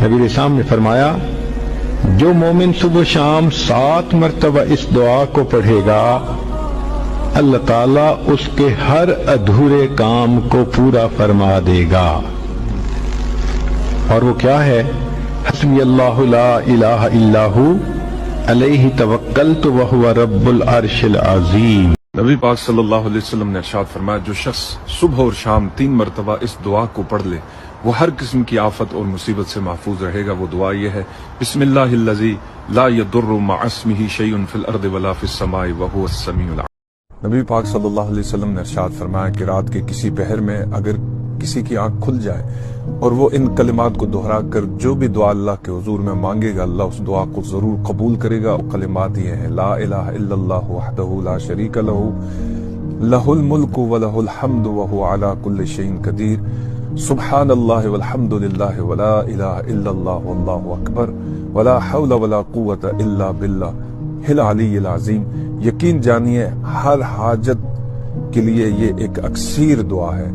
نبی اسلام نے فرمایا جو مومن صبح شام 7 مرتبہ اس دعا کو پڑھے گا اللہ تعالیٰ اس کے ہر ادھورے کام کو پورا فرما دے گا۔ اور وہ کیا ہے؟ حسبی اللہ لا الہ الا ہو علیہ توکلت وہو رب العرش العظیم۔ نبی پاک صلی اللہ علیہ وسلم نے ارشاد فرمایا جو شخص صبح اور شام 3 مرتبہ اس دعا کو پڑھ لے وہ ہر قسم کی آفت اور مصیبت سے محفوظ رہے گا۔ وہ دعا یہ ہے بسم اللہ الذی لا یضر مع اسمہ شیء فی الارض ولا فی السماء وہو السمیع العلیم۔ نبی پاک صلی اللہ علیہ وسلم نے ارشاد فرمایا کہ رات کے کسی پہر میں اگر کسی کی آنکھ کھل جائے اور وہ ان کلمات کو دہرا کر جو بھی دعا اللہ کے حضور میں مانگے گا اللہ اس دعا کو ضرور قبول کرے گا۔ کلمات یہ ہیں لا الہ الا اللہ وحدہ لا شریک لہ لہ الملک ولہ الحمد وہو علی کل شیء قدیر سبحان اللہ والحمد للہ ولا الہ الا اللہ واللہ اکبر ولا حول ولا قوت الا باللہ العلی العظیم۔ یقین جانیے ہر حاجت کے لیے یہ ایک اکثیر دعا ہے۔